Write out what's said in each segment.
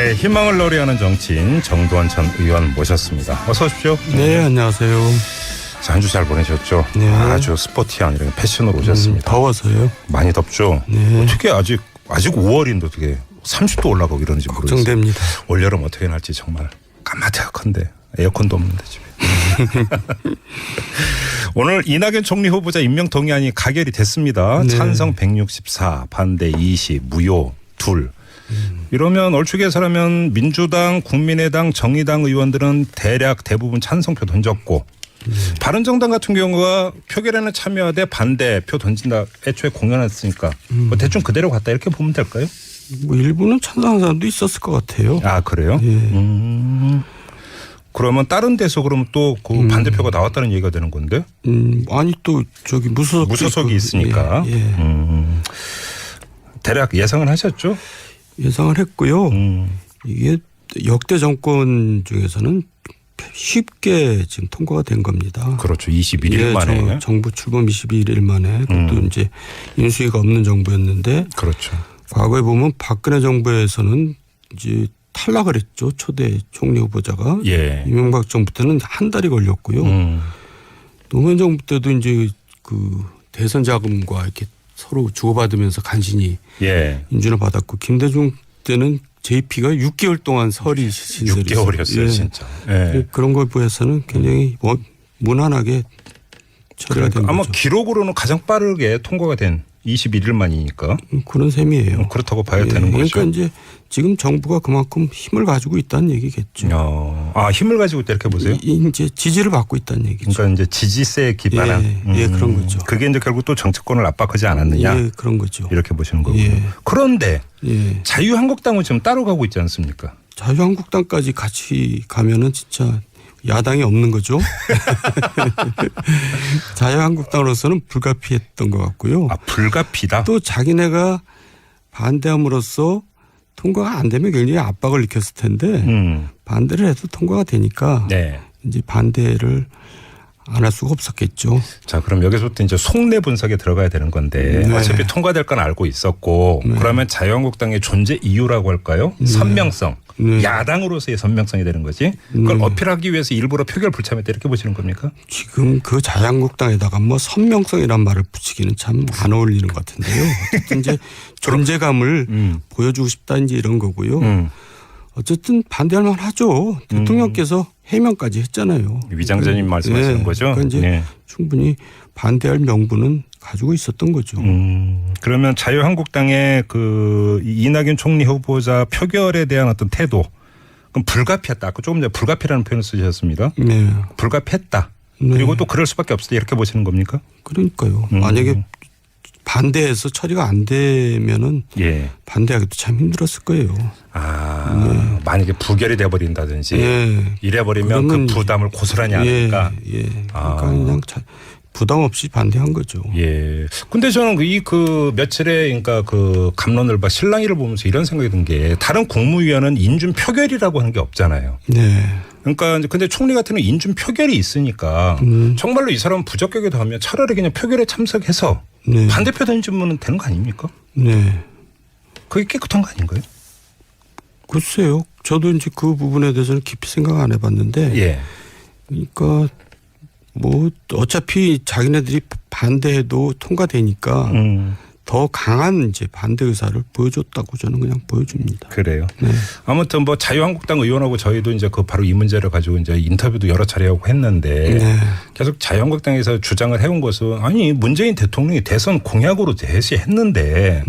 네, 희망을 노래하는 정치인 정두환 전 의원 모셨습니다. 어서 오십시오. 네, 안녕하세요. 한 주 잘 보내셨죠? 네. 아주 스포티한 이런 패션으로 오셨습니다. 더워서요. 많이 덥죠? 네. 어떻게 아직 5월인데 어떻게 30도 올라가고 이러는지 모르겠어요. 걱정됩니다. 올여름 어떻게 날지 정말 까마득한데 에어컨도 없는데 집에. 오늘 이낙연 총리 후보자 임명 동의안이 가결이 됐습니다. 네. 찬성 164, 반대 20, 무효 2. 이러면 얼추 계산하면 민주당, 국민의당, 정의당 의원들은 대략 대부분 찬성표 던졌고 바른정당 같은 경우가 표결에는 참여하되 반대표 던진다. 애초에 공연했으니까 뭐 대충 그대로 갔다 이렇게 보면 될까요? 뭐 일부는 찬성하는 사람도 있었을 것 같아요. 아 그래요? 예. 그러면 다른 데서 그러면 또 그 반대표가 나왔다는 얘기가 되는 건데? 아니 또 저기 무소속이 있으니까. 예, 예. 대략 예상은 하셨죠? 예상을 했고요. 이게 역대 정권 중에서는 쉽게 지금 통과가 된 겁니다. 그렇죠. 21일 예, 만에. 정부 출범 21일 만에 그것도 이제 인수위가 없는 정부였는데 그렇죠. 과거에 보면 박근혜 정부에서는 이제 탈락을 했죠. 초대 총리 후보자가. 예. 이명박 정부 때는 한 달이 걸렸고요. 노무현 정부 때도 이제 그 대선 자금과 이렇게 서로 주고받으면서 간신히 예. 인준을 받았고 김대중 때는 JP가 6개월 동안 서리 신세를 6개월이었어요, 예. 진짜. 예. 그런 거에 비해서는 굉장히 무난하게 처리가 된 아마 거죠. 기록으로는 가장 빠르게 통과가 된 21일 만이니까. 그런 셈이에요. 그렇다고 봐야 예. 되는 거죠. 그러니까 이제 지금 정부가 그만큼 힘을 가지고 있다는 얘기겠죠. 아, 힘을 가지고 있다 이렇게 보세요? 이제 지지를 받고 있다는 얘기죠. 그러니까 이제 지지세에 기반한. 예, 그런 거죠. 그게 이제 결국 또 정치권을 압박하지 않았느냐. 예, 그런 거죠. 이렇게 보시는 거군요. 예. 그런데 예. 자유한국당은 지금 따로 가고 있지 않습니까? 자유한국당까지 같이 가면은 진짜 야당이 없는 거죠. 자유한국당으로서는 불가피했던 것 같고요. 아, 불가피다. 또 자기네가 반대함으로써 통과가 안 되면 굉장히 압박을 느꼈을 텐데 반대를 해도 통과가 되니까 네. 이제 반대를 안 할 수가 없었겠죠. 자, 그럼 여기서부터 이제 속내 분석에 들어가야 되는 건데 네. 어차피 통과될 건 알고 있었고 그러면 자유한국당의 존재 이유라고 할까요? 선명성. 네. 야당으로서의 선명성이 되는 거지. 그걸 어필하기 위해서 일부러 표결 불참했다 이렇게 보시는 겁니까? 지금 그 자유한국당에다가 뭐 선명성이란 말을 붙이기는 참 안 어울리는 것 같은데요. 어쨌든 이제 존재감을 보여주고 싶다 이제 이런 거고요. 어쨌든 반대할 만하죠. 대통령께서 해명까지 했잖아요. 위장자님 말씀하시는 거죠? 그러니까 이제 네. 충분히 반대할 명분은 가지고 있었던 거죠. 그러면 자유한국당의 그 이낙연 총리 후보자 표결에 대한 어떤 태도, 그럼 불가피했다. 아까 조금 전에 불가피라는 표현을 쓰셨습니다. 네. 불가피했다. 네. 그리고 또 그럴 수밖에 없었다 이렇게 보시는 겁니까? 그러니까요. 만약에 반대해서 처리가 안 되면은 예. 반대하기도 참 힘들었을 거예요. 아, 만약에 부결이 돼버린다든지 이래버리면 그 부담을 고스란히 안으니까. 예. 그러니까 그냥 부담 없이 반대한 거죠. 예. 근데 저는 그 며칠에 그러니까 그 감론을 봐 실랑이를 보면서 이런 생각이 든 게 다른 국무위원은 인준 표결이라고 하는 게 없잖아요. 네. 그러니까 근데 총리 같은 경우는 인준 표결이 있으니까 정말로 이 사람은 부적격이다 하면 차라리 그냥 표결에 참석해서 네. 반대표 던지면 되는 거 아닙니까? 네. 그게 깨끗한 거 아닌가요? 글쎄요. 저도 이제 그 부분에 대해서는 깊이 생각 안 해봤는데. 예. 그러니까 뭐 어차피 자기네들이 반대해도 통과되니까 더 강한 이제 반대 의사를 보여줬다고 저는 그냥 보여줍니다. 그래요. 네. 아무튼 뭐 자유한국당 의원하고 저희도 이제 그 바로 이 문제를 가지고 이제 인터뷰도 여러 차례 하고 했는데 네. 계속 자유한국당에서 주장을 해온 것은 아니 문재인 대통령이 대선 공약으로 제시했는데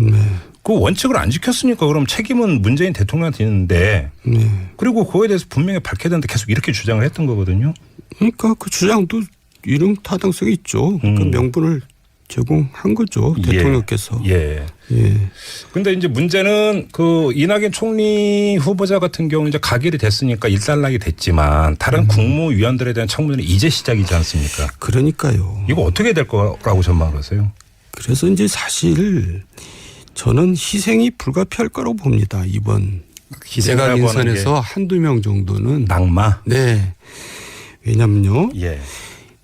그 원칙을 안 지켰으니까 그럼 책임은 문재인 대통령한테 있는데 그리고 그거에 대해서 분명히 밝혀야 되는데 계속 이렇게 주장을 했던 거거든요. 그러니까 그 주장도 이런 타당성이 있죠. 그 명분을 제공한 거죠. 대통령께서. 예. 근데 이제 문제는 그 이낙연 총리 후보자 같은 경우는 이제 가결이 됐으니까 일단락이 됐지만 다른 국무위원들에 대한 청문회는 이제 시작이지 않습니까? 그러니까요. 이거 어떻게 될 거라고 전망하세요? 그래서 이제 사실 저는 희생이 불가피할 거라고 봅니다. 이번 내각 인선에서 한두 명 정도는. 낙마? 네. 왜냐면요. 예.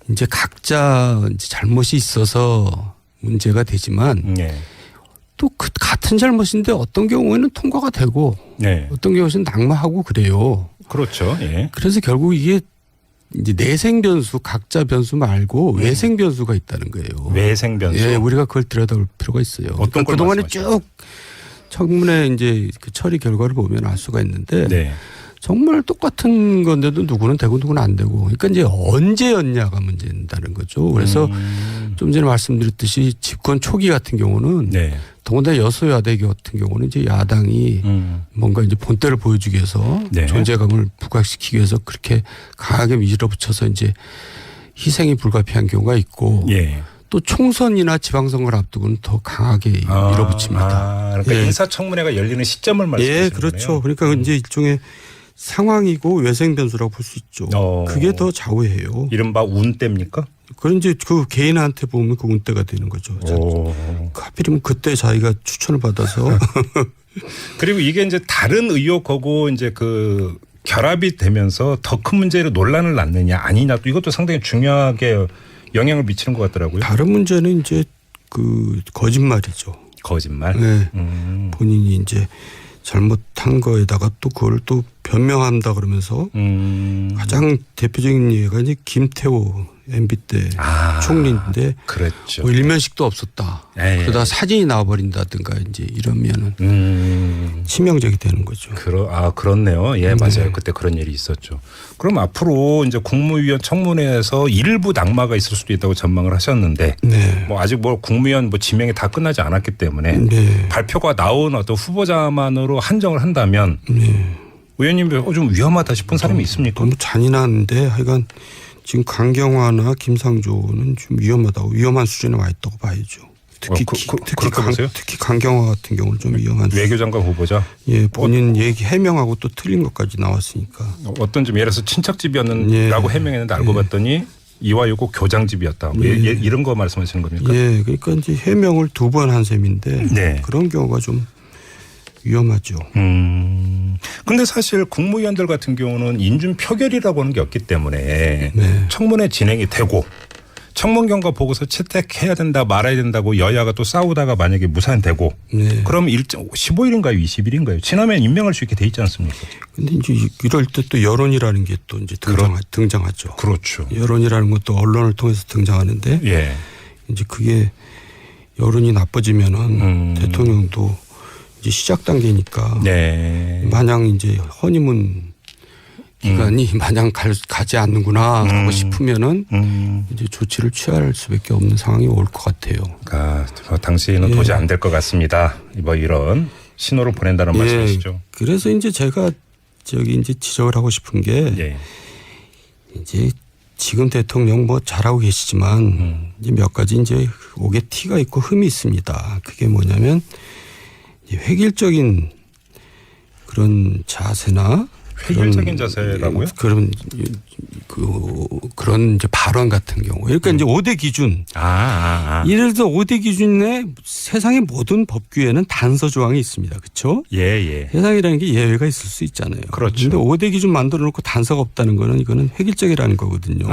이제 각자 이제 잘못이 있어서 문제가 되지만 예. 또 같은 잘못인데 어떤 경우에는 통과가 되고 네. 어떤 경우에는 낙마하고 그래요. 그렇죠. 예. 그래서 결국 이게 이제 내생 변수, 각자 변수 말고 외생 변수가 있다는 거예요. 외생 변수. 예, 우리가 그걸 들여다볼 필요가 있어요. 어떤 걸 그동안에 말씀하시나요? 쭉 청문회 이제 그 처리 결과를 보면 알 수가 있는데 네. 정말 똑같은 건데도 누구는 되고 누구는 안 되고. 그러니까 이제 언제였냐가 문제다는 거죠. 그래서 좀 전에 말씀드렸듯이 집권 초기 같은 경우는 네. 더군다나 여소야대 같은 경우는 이제 야당이 뭔가 이제 본때를 보여주기 위해서 네. 존재감을 부각시키기 위해서 그렇게 강하게 밀어붙여서 이제 희생이 불가피한 경우가 있고 예. 또 총선이나 지방선거를 앞두고는 더 강하게 밀어붙입니다. 그러니까 예. 인사청문회가 열리는 시점을 말씀하시는 예, 그렇죠. 거네요. 그러니까 이제 일종의 상황이고 외생 변수라고 볼 수 있죠. 그게 더 좌우해요. 이른바 운때입니까? 그런 이제 그 개인한테 보면 그 운때가 되는 거죠. 하필이면 그때 자기가 추천을 받아서 그리고 이게 이제 다른 의혹하고 이제 그 결합이 되면서 더 큰 문제로 논란을 낳느냐 아니냐 또 이것도 상당히 중요하게 영향을 미치는 것 같더라고요. 다른 문제는 이제 그 거짓말이죠. 거짓말. 네. 본인이 이제 잘못한 거에다가 또 그걸 또 변명한다 그러면서 가장 대표적인 예가 이제 김태호 MB 때 총리인데 그랬죠. 뭐 일면식도 없었다. 에이. 그러다 사진이 나와버린다든가 이제 이러면은 치명적이 되는 거죠. 그렇네요. 예, 맞아요. 그때 그런 일이 있었죠. 그럼 앞으로 이제 국무위원 청문회에서 일부 낙마가 있을 수도 있다고 전망을 하셨는데, 네. 뭐 아직 뭐 국무위원 뭐 지명이 다 끝나지 않았기 때문에 네. 발표가 나온 어떤 후보자만으로 한정을 한다면, 네. 의원님 좀 위험하다 싶은 사람이 있습니까? 너무 잔인한데 하여간 지금 강경화나 김상조는 좀 위험한 수준에 와 있다고 봐야죠. 특히 강경화 같은 경우는 좀 위험한. 외교장관 후보자. 예, 본인 얘기 해명하고 또 틀린 것까지 나왔으니까. 어떤 좀 예를 들어서 친척집이었는라고 해명했는데 알고 봤더니 이화여고 교장집이었다. 이런 거 말씀하시는 겁니까? 예, 그러니까 이제 해명을 2번 한 셈인데 네. 그런 경우가 좀 위험하죠. 근데 사실 국무위원들 같은 경우는 인준 표결이라고 하는 게 없기 때문에 네. 청문회 진행이 되고 청문 경과 보고서 채택해야 된다 말아야 된다고 여야가 또 싸우다가 만약에 무산되고 네. 그럼 15일인가요? 20일인가요? 지나면 임명할 수 있게 돼 있지 않습니까? 근데 이제 이럴 때 또 여론이라는 게 또 이제 등장하죠. 그렇죠. 여론이라는 것도 언론을 통해서 등장하는데 예. 이제 그게 여론이 나빠지면은 대통령도 이제 시작 단계니까 네. 마냥 이제 허니문 기간이 마냥 가지 않는구나라고 싶으면은 이제 조치를 취할 수밖에 없는 상황이 올 것 같아요. 그러니까 당시에는 도저히 안 될 것 같습니다. 뭐 이런 신호를 보낸다는 말씀이시죠. 그래서 이제 제가 이제 지적을 하고 싶은 게 이제 지금 대통령 뭐 잘하고 계시지만 이제 몇 가지 이제 옥에 티가 있고 흠이 있습니다. 그게 뭐냐면 이제 획일적인 그런 자세나 획일적인 자세라고요? 그런 이제 발언 같은 경우. 그러니까 이제 5대 기준. 예를 들어 5대 기준에 세상의 모든 법규에는 단서 조항이 있습니다. 그렇죠? 예. 세상이라는 게 예외가 있을 수 있잖아요. 그렇죠. 그런데 5대 기준 만들어 놓고 단서가 없다는 거는 이거는 획일적이라는 거거든요.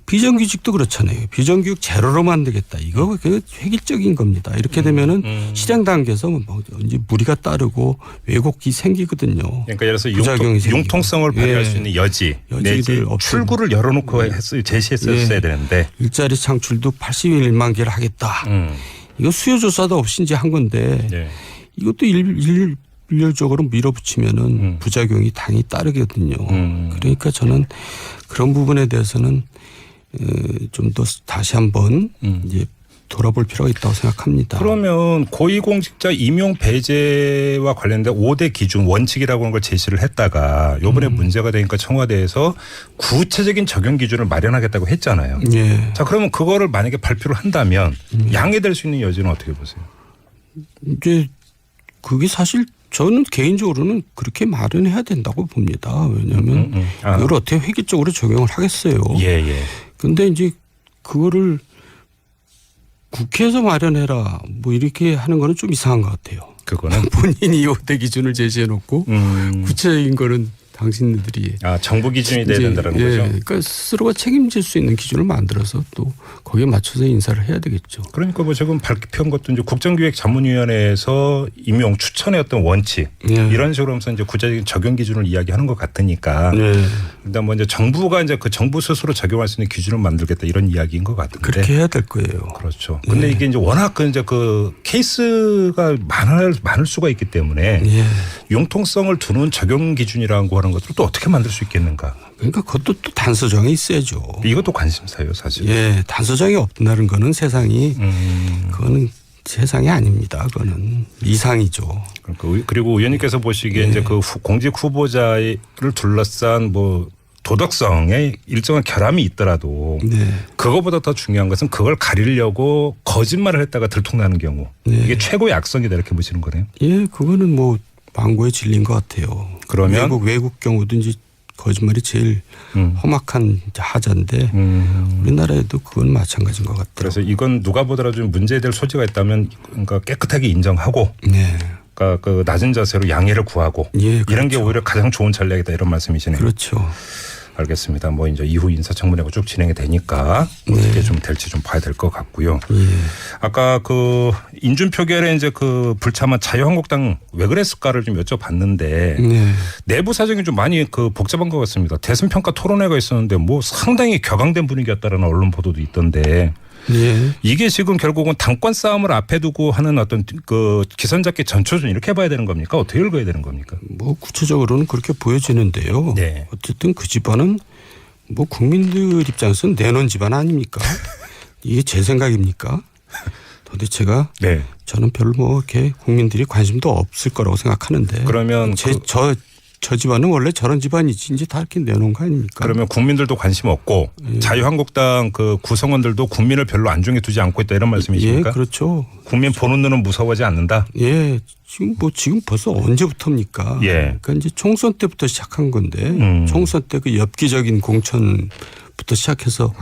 비정규직도 그렇잖아요. 비정규직 제로로 만들겠다. 이거 획일적인 겁니다. 이렇게 되면은 실행 단계에서 뭐 이제 무리가 따르고 왜곡이 생기거든요. 그러니까 예를 들어서 융통성을 발휘할 수 있는 여지 내지 출구를 열어놓고 제시했어야 되는데 일자리 창출도 81만 개를 하겠다. 이거 수요 조사도 없이 이제 한 건데 이것도 일률적으로 밀어붙이면은 부작용이 당연히 따르거든요. 그러니까 저는 그런 부분에 대해서는 좀 더 다시 한번 이제 돌아볼 필요가 있다고 생각합니다. 그러면 고위공직자 임용 배제와 관련된 5대 기준 원칙이라고 하는 걸 제시를 했다가 이번에 문제가 되니까 청와대에서 구체적인 적용 기준을 마련하겠다고 했잖아요. 예. 자, 그러면 그거를 만약에 발표를 한다면 양해될 수 있는 여지는 어떻게 보세요? 이제 그게 사실 저는 개인적으로는 그렇게 마련해야 된다고 봅니다. 왜냐하면 이걸 어떻게 획일적으로 적용을 하겠어요. 예. 그런데 이제 그거를 국회에서 마련해라 뭐 이렇게 하는 거는 좀 이상한 것 같아요. 그거는 본인이 5대 기준을 제시해 놓고 구체적인 거는 당신들이 정부 기준이 돼야 된다는 거죠. 그러니까 스스로가 책임질 수 있는 기준을 만들어서 또 거기에 맞춰서 인사를 해야 되겠죠. 그러니까 뭐 지금 발표한 것도 이제 국정기획자문위원회에서 임용 추천의 어떤 원칙 이런 식으로 하면서 이제 구체적인 적용 기준을 이야기하는 것 같으니까. 일단 뭐 이제 정부가 이제 그 정부 스스로 적용할 수 있는 기준을 만들겠다 이런 이야기인 것 같은데. 그렇게 해야 될 거예요. 그렇죠. 근데 이게 이제 워낙 이제 그 케이스가 많을 수가 있기 때문에 융통성을 두는 적용 기준이라고 하는 것들을 또 어떻게 만들 수 있겠는가. 그러니까 그것도 또 단서정이 있어야죠. 이것도 관심사예요, 사실. 단서정이 없다는 거는 세상이 그거는 세상이 아닙니다. 그거는 이상이죠. 그러니까 그리고 의원님께서 보시기에 이제 그 공직 후보자를 둘러싼 뭐 도덕성에 일정한 결함이 있더라도 그거보다 더 중요한 것은 그걸 가리려고 거짓말을 했다가 들통나는 경우 이게 최고의 악성이다 이렇게 보시는 거네요. 그거는 뭐 망고에 질린 것 같아요. 그러면 외국 경우도 이제 거짓말이 제일 험악한 하자인데 우리나라에도 그건 마찬가지인 것 같아요. 그래서 이건 누가 보더라도 좀 문제될 소지가 있다면 그러니까 깨끗하게 인정하고 그러니까 그 낮은 자세로 양해를 구하고 이런 게 오히려 가장 좋은 전략이다 이런 말씀이시네요. 그렇죠. 알겠습니다. 뭐 이제 이후 인사청문회가 쭉 진행이 되니까 어떻게 좀 될지 좀 봐야 될 것 같고요. 아까 그 인준 표결에 이제 그 불참한 자유한국당 왜 그랬을까를 좀 여쭤봤는데 내부 사정이 좀 많이 그 복잡한 것 같습니다. 대선 평가 토론회가 있었는데 뭐 상당히 격앙된 분위기였다라는 언론 보도도 있던데. 이게 지금 결국은 당권 싸움을 앞에 두고 하는 어떤 그 기선잡기 전초전 이렇게 봐야 되는 겁니까? 어떻게 읽어야 되는 겁니까? 뭐 구체적으로는 그렇게 보여지는데요. 어쨌든 그 집안은 뭐 국민들 입장에서는 내놓은 집안 아닙니까? 이게 제 생각입니까? 도대체가 저는 별로 뭐 이렇게 국민들이 관심도 없을 거라고 생각하는데. 그러면 저 집안은 원래 저런 집안이지 이제 다 이렇게 내놓은 거 아닙니까? 그러면 국민들도 관심 없고 자유한국당 그 구성원들도 국민을 별로 안중에 두지 않고 있다 이런 말씀이십니까? 그렇죠. 국민 보는 눈은 무서워하지 않는다. 지금 벌써 언제부터입니까? 그러니까 이제 총선 때부터 시작한 건데 총선 때 그 엽기적인 공천부터 시작해서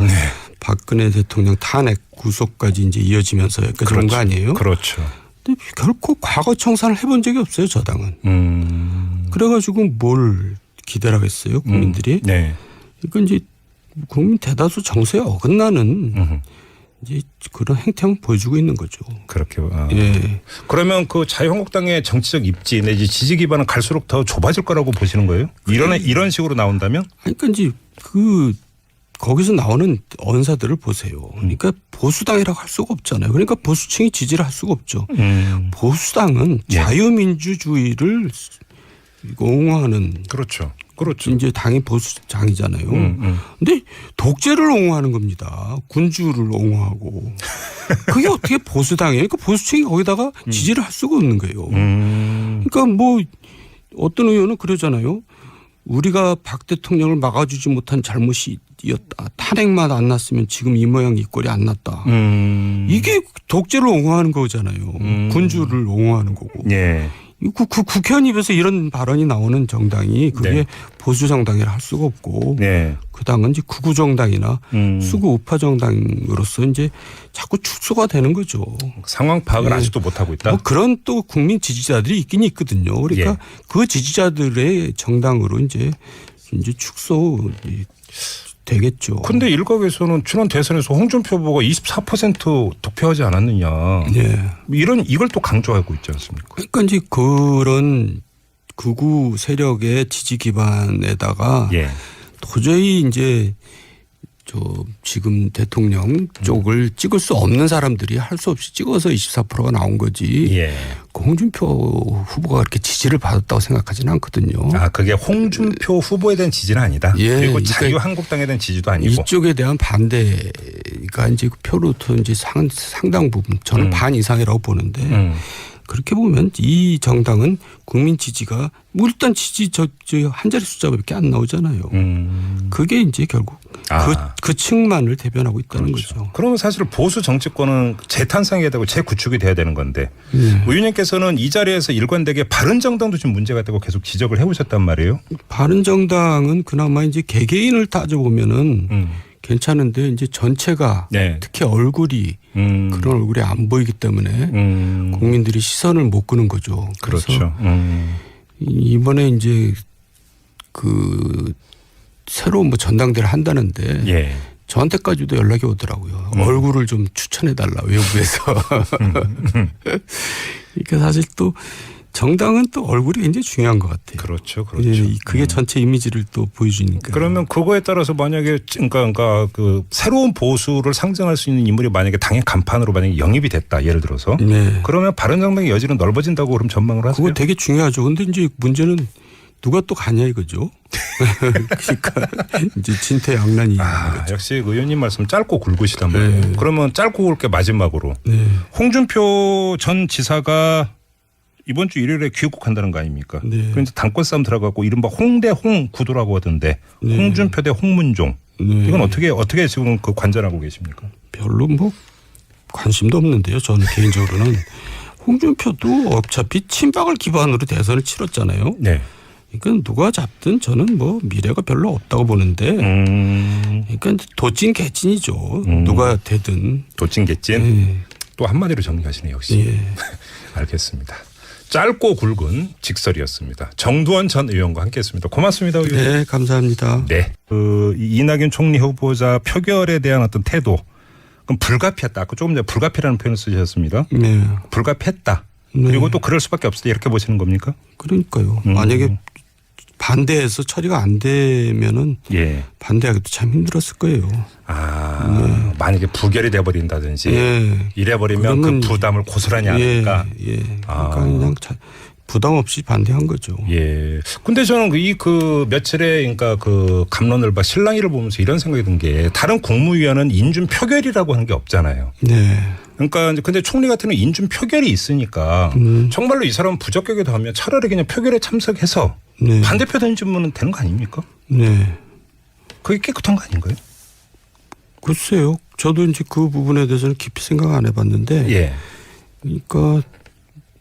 박근혜 대통령 탄핵 구속까지 이제 이어지면서 그런 거 아니에요? 그렇죠. 근데 결코 과거 청산을 해본 적이 없어요, 저 당은. 그래가지고 뭘 기대하겠어요, 국민들이? 그러니까 이제 국민 대다수 정서에 어긋나는 이제 그런 행태만 보여주고 있는 거죠. 그렇게. 그러면 그 자유한국당의 정치적 입지 내지 지지 기반은 갈수록 더 좁아질 거라고 보시는 거예요? 이런 식으로 나온다면? 그러니까 이제 거기서 나오는 언사들을 보세요. 그러니까 보수당이라고 할 수가 없잖아요. 그러니까 보수층이 지지를 할 수가 없죠. 보수당은 자유민주주의를 옹호하는. 그렇죠. 이제 당이 보수당이잖아요. 근데 독재를 옹호하는 겁니다. 군주를 옹호하고. 그게 어떻게 보수당이에요? 그러니까 보수층이 거기다가 지지를 할 수가 없는 거예요. 그러니까 뭐 어떤 의원은 그러잖아요. 우리가 박 대통령을 막아주지 못한 잘못이었다. 탄핵만 안 났으면 지금 이 모양 이 꼴이 안 났다. 이게 독재를 옹호하는 거잖아요. 군주를 옹호하는 거고. 국회의원 입에서 이런 발언이 나오는 정당이 그게 보수 정당이라 할 수가 없고 그 당은 이제 극우 정당이나 수구 우파 정당으로서 이제 자꾸 축소가 되는 거죠. 상황 파악을 아직도 못 하고 있다. 뭐 그런 또 국민 지지자들이 있긴 있거든요. 그러니까 그 지지자들의 정당으로 이제 축소 되겠죠. 근데 일각에서는 지난 대선에서 홍준표 후보가 24% 득표하지 않았느냐. 이걸 또 강조하고 있지 않습니까? 그러니까 이제 그런 극우 세력의 지지 기반에다가 도저히 이제 지금 대통령 쪽을 찍을 수 없는 사람들이 할 수 없이 찍어서 24%가 나온 거지. 그 홍준표 후보가 그렇게 지지를 받았다고 생각하지는 않거든요. 그게 홍준표 후보에 대한 지지는 아니다. 그리고 자유한국당에 대한 지지도 아니고. 이쪽에 대한 반대가 이제 표로부터 이제 상당 부분 저는 반 이상이라고 보는데 그렇게 보면 이 정당은 국민 지지가 뭐 일단 지지 한 자리 숫자밖에 안 나오잖아요. 그게 이제 결국 그 층만을 대변하고 있다는 거죠. 그러면 사실 보수 정치권은 재탄생해야 되고 재구축이 돼야 되는 건데 의원님께서는 이 자리에서 일관되게 바른정당도 좀 문제가 되고 계속 지적을 해오셨단 말이에요. 바른정당은 그나마 이제 개개인을 따져보면은 괜찮은데 이제 전체가 특히 얼굴이 그런 얼굴이 안 보이기 때문에 국민들이 시선을 못 끄는 거죠. 그래서 이번에 이제 그 새로운 뭐 전당대를 한다는데 예. 저한테까지도 연락이 오더라고요. 얼굴을 좀 추천해달라 외부에서. 그러니까 사실 또 정당은 또 얼굴이 굉장히 중요한 것 같아요. 그렇죠, 그렇죠. 예, 그게 전체 이미지를 또 보여주니까. 그러면 그거에 따라서 만약에 그러니까 그 새로운 보수를 상징할 수 있는 인물이 만약에 당의 간판으로 만약에 영입이 됐다, 예를 들어서. 네. 그러면 바른정당의 여지는 넓어진다고 그럼 전망을 하세요? 그거 되게 중요하죠. 근데 이제 문제는 누가 또 가냐 이거죠. 그러니까 이제 진퇴양난이. 역시 의원님 말씀 짧고 굵으시단 말이에요. 네. 그러면 짧고 굵게 마지막으로 네. 홍준표 전 지사가 이번 주 일요일에 귀국한다는 거 아닙니까? 네. 그래서 당권 싸움 들어가고 이른바 홍대 홍 구도라고 하던데 네. 홍준표 대 홍문종. 네. 이건 어떻게 지금 그 관전하고 계십니까? 별로 뭐 관심도 없는데요. 저는 개인적으로는 홍준표도 어차피 친박을 기반으로 대선을 치렀잖아요. 네. 그러니까 누가 잡든 저는 뭐 미래가 별로 없다고 보는데 그러니까 도찐 개찐이죠. 누가 되든. 도찐개찐. 네. 또 한마디로 정리하시네 역시. 예. 알겠습니다. 짧고 굵은 직설이었습니다. 정두원 전 의원과 함께했습니다. 고맙습니다, 의원. 네, 감사합니다. 네. 이낙연 총리 후보자 표결에 대한 어떤 태도. 그럼 불가피했다. 아까 조금 전에 불가피라는 표현을 쓰셨습니다. 네. 불가피했다. 네. 그리고 또 그럴 수밖에 없다. 이렇게 보시는 겁니까? 그러니까요. 만약에 반대해서 처리가 안 되면은 예. 반대하기도 참 힘들었을 거예요. 만약에 부결이 돼버린다든지 네. 이래버리면 그 그러면 부담을 고스란히 하니까. 예. 그러니까 그냥 부담 없이 반대한 거죠. 예. 근데 저는 그 며칠에 그러니까 그 갑론을 봐 신랑이를 보면서 이런 생각이 든 게 다른 국무위원은 인준 표결이라고 하는 게 없잖아요. 네. 그러니까 근데 총리 같은 경우는 인준 표결이 있으니까 정말로 이 사람은 부적격이다 하면 차라리 그냥 표결에 참석해서 네. 반대표 던지면 되는 거 아닙니까? 네. 그게 깨끗한 거 아닌가요? 글쎄요. 저도 이제 그 부분에 대해서는 깊이 생각 안 해봤는데. 예. 그러니까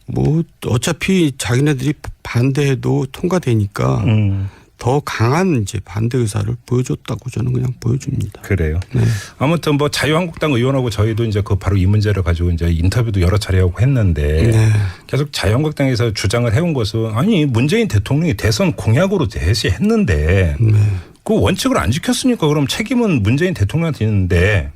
뭐 어차피 자기네들이 반대해도 통과되니까 더 강한 이제 반대 의사를 보여줬다고 저는 그냥 보여줍니다. 그래요. 네. 아무튼 뭐 자유한국당 의원하고 저희도 이제 그 바로 이 문제를 가지고 이제 인터뷰도 여러 차례 하고 했는데 네. 계속 자유한국당에서 주장을 해온 것은 아니 문재인 대통령이 대선 공약으로 제시했는데 그 원칙을 안 지켰으니까 그럼 책임은 문재인 대통령한테 있는데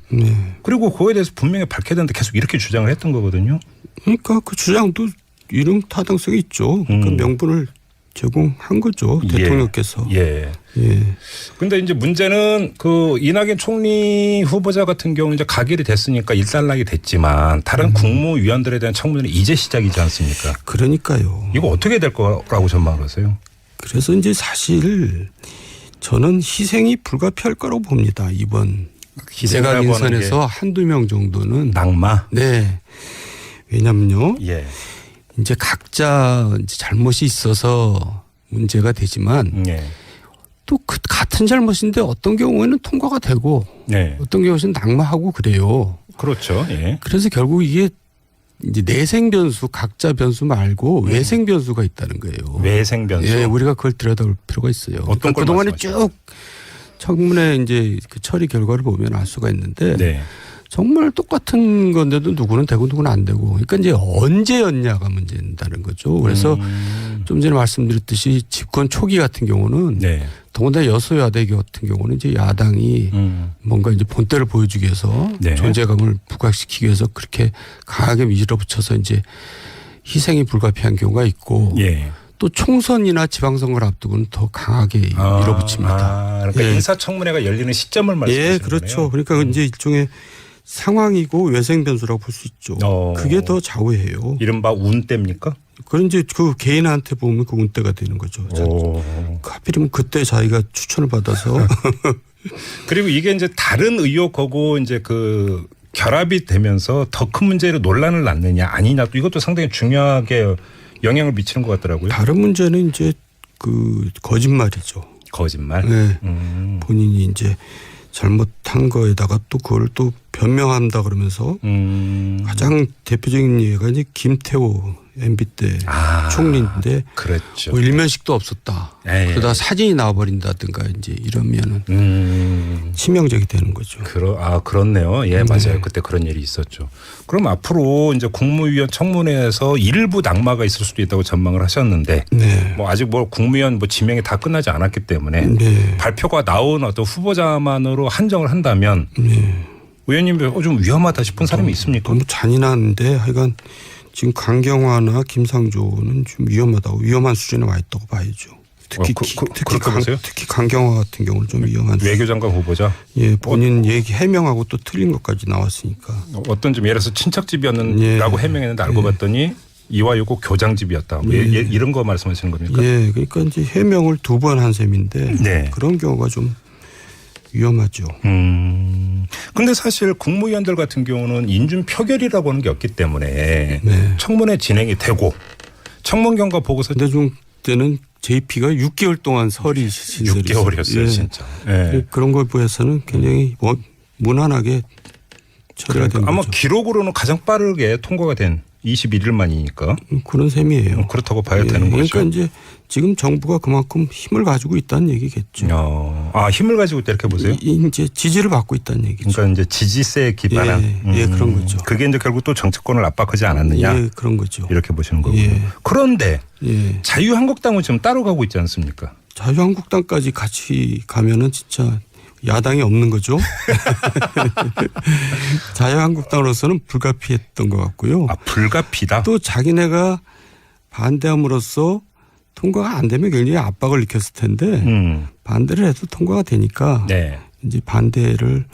그리고 그거에 대해서 분명히 밝혀야 되는데 계속 이렇게 주장을 했던 거거든요. 그러니까 그 주장도 이름 타당성이 있죠. 그러니까 명분을 제공한 거죠. 대통령께서. 예. 예. 근데 이제 문제는 그 이낙연 총리 후보자 같은 경우는 이제 가결이 됐으니까 일단락이 됐지만 다른 국무위원들에 대한 청문회는 이제 시작이지 않습니까? 그러니까요. 이거 어떻게 될 거라고 전망을 하세요? 그래서 이제 사실 저는 희생이 불가피할 거라고 봅니다. 이번 내각 인선에서 한두 명 정도는. 낙마? 네. 왜냐면요. 예. 이제 각자 이제 잘못이 있어서 문제가 되지만 예. 또 그 같은 잘못인데 어떤 경우에는 통과가 되고 네. 어떤 경우에는 낙마하고 그래요. 그렇죠. 예. 그래서 결국 이게 이제 내생 변수, 각자 변수 말고 외생 변수가 있다는 거예요. 외생 변수. 예, 우리가 그걸 들여다볼 필요가 있어요. 어떤 걸 그동안에 말씀하시나요? 쭉 청문회 이제 그 처리 결과를 보면 알 수가 있는데 네. 정말 똑같은 건데도 누구는 되고 누구는 안 되고. 그러니까 이제 언제였냐가 문제다는 거죠. 그래서 좀 전에 말씀드렸듯이 집권 초기 같은 경우는 네. 더군다나 여소야대 같은 경우는 이제 야당이 뭔가 이제 본때를 보여주기 위해서 네. 존재감을 부각시키기 위해서 그렇게 강하게 밀어붙여서 이제 희생이 불가피한 경우가 있고 예. 또 총선이나 지방선거를 앞두고는 더 강하게 밀어붙입니다. 그러니까 예. 인사청문회가 열리는 시점을 말씀하시는 예, 그렇죠. 거네요. 그러니까 이제 일종의 상황이고 외생 변수라고 볼 수 있죠. 그게 더 좌우해요. 이른바 운때입니까? 그런 이제 그 개인한테 보면 그 운때가 되는 거죠. 하필이면 그때 자기가 추천을 받아서 그리고 이게 이제 다른 의혹하고 이제 그 결합이 되면서 더 큰 문제로 논란을 낳느냐 아니냐 또 이것도 상당히 중요하게 영향을 미치는 것 같더라고요. 다른 문제는 이제 그 거짓말이죠. 거짓말. 네. 본인이 이제 잘못한 거에다가 또 그걸 또 변명한다 그러면서 가장 대표적인 예가 이제 김태호 MB 때 총리인데 그랬죠. 뭐 일면식도 없었다. 예, 예. 그러다 사진이 나와버린다든가 이제 이러면은 치명적이 되는 거죠. 그렇네요. 예, 맞아요. 그때 그런 일이 있었죠. 그럼 앞으로 이제 국무위원 청문회에서 일부 낙마가 있을 수도 있다고 전망을 하셨는데, 네. 뭐 아직 뭐 국무위원 뭐 지명이 다 끝나지 않았기 때문에 네. 발표가 나온 어떤 후보자만으로 한정을 한다면, 네. 의원님 좀 위험하다 싶은 사람이 있습니까? 너무 잔인한데 하여간 지금 강경화나 김상조는 좀 위험한 수준에 와 있다고 봐야죠. 특히 강경화 같은 경우는 좀 위험한 외교장관 후보자. 예, 본인 얘기 해명하고 또 틀린 것까지 나왔으니까. 어떤 좀 예를 들어서 친척집이었는라고 해명했는데 알고 봤더니 이화여고 교장집이었다. 뭐 이런 거 말씀하시는 겁니까? 예, 그러니까 이제 해명을 2번 한 셈인데 네. 그런 경우가 좀 위험하죠. 근데 사실 국무위원들 같은 경우는 인준 표결이라고 하는 게 없기 때문에 네. 청문회 진행이 되고 청문 경과 보고서 근데 좀 때는 JP가 6개월 동안 설이 신설이 6개월이었어요, 예. 진짜. 예. 그런 거에 비해서는 굉장히 무난하게 처리가 된 아마 거죠. 기록으로는 가장 빠르게 통과가 된 21일 만이니까 그런 셈이에요. 그렇다고 봐야 예. 되는 거죠. 그러니까 이제 지금 정부가 그만큼 힘을 가지고 있다는 얘기겠죠. 힘을 가지고 있다 이렇게 보세요. 이제 지지를 받고 있다는 얘기죠. 그러니까 이제 지지세에 기반한 예, 그런 거죠. 그게 이제 결국 또 정치권을 압박하지 않았느냐. 예, 그런 거죠. 이렇게 보시는 거군요. 예. 그런데 예. 자유한국당은 지금 따로 가고 있지 않습니까? 자유한국당까지 같이 가면은 진짜 야당이 없는 거죠. 자유한국당으로서는 불가피했던 것 같고요. 불가피다. 또 자기네가 반대함으로써 통과가 안 되면 굉장히 압박을 느꼈을 텐데 반대를 해도 통과가 되니까 네. 이제 반대를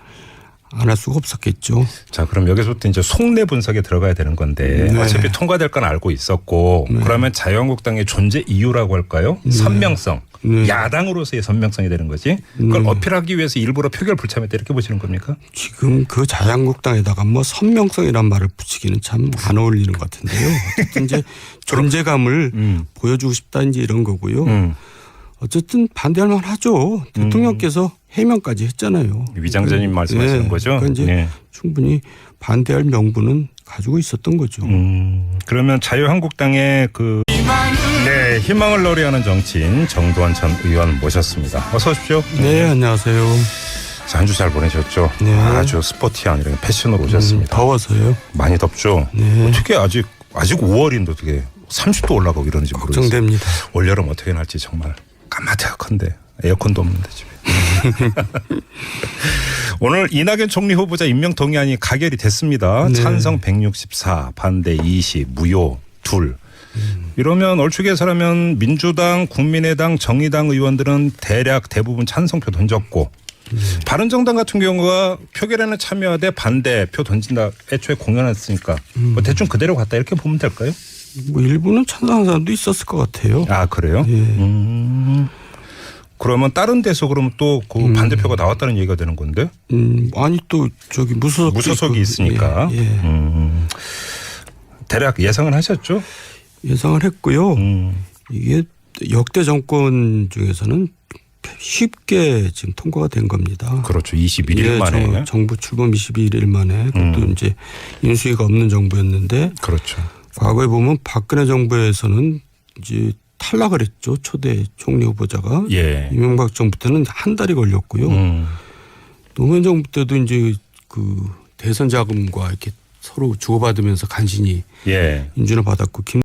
안 할 수가 없었겠죠. 자, 그럼 여기서부터 이제 속내 분석에 들어가야 되는 건데 네. 어차피 통과될 건 알고 있었고 그러면 자유한국당의 존재 이유라고 할까요? 선명성. 네. 야당으로서의 선명성이 되는 거지. 그걸 어필하기 위해서 일부러 표결 불참했다 이렇게 보시는 겁니까? 지금 그 자유한국당에다가 뭐 선명성이란 말을 붙이기는 참 안 어울리는 것 같은데요. 어쨌든 이제 존재감을 보여주고 싶다 이제 이런 거고요. 어쨌든 반대할 만하죠. 대통령께서 해명까지 했잖아요. 위장전임 말씀하시는 네. 거죠? 그러니까 이제 네. 충분히 반대할 명분은 가지고 있었던 거죠. 그러면 자유한국당의 희망을 노래하는 정치인 정두환 전 의원 모셨습니다. 어서 오십시오. 네, 안녕하세요. 한 주 잘 보내셨죠? 네. 아주 스포티한 이런 패션으로 오셨습니다. 더워서요. 많이 덥죠? 네. 어떻게 아직 5월인데 어떻게 30도 올라가고 이러는지 모르겠어요. 걱정됩니다. 올여름 어떻게 날지 정말 까마득한데 에어컨도 없는데 집에. 오늘 이낙연 총리 후보자 임명 동의안이 가결이 됐습니다. 네. 찬성 164, 반대 20, 무효 2. 이러면 얼추 계산하면 민주당, 국민의당, 정의당 의원들은 대부분 찬성표 던졌고 바른정당 같은 경우가 표결에는 참여하되 반대표 던진다 애초에 공연했으니까 뭐 대충 그대로 갔다 이렇게 보면 될까요? 뭐 일부는 찬성하는 사람도 있었을 것 같아요. 그래요? 예. 그러면 다른 데서 그러면 또 그 반대표가 나왔다는 얘기가 되는 건데? 아니 또 저기 무소속이 있으니까. 예, 예. 대략 예상은 하셨죠? 예상을 했고요. 이게 역대 정권 중에서는 쉽게 지금 통과가 된 겁니다. 그렇죠. 21일 만에. 정부 출범 21일 만에 그것도 이제 인수위가 없는 정부였는데 그렇죠. 과거에 보면 박근혜 정부에서는 이제 탈락을 했죠. 초대 총리 후보자가. 예. 이명박 정부 때는 한 달이 걸렸고요. 노무현 정부 때도 이제 그 대선 자금과 이렇게 서로 주고받으면서 간신히 인준을 받았고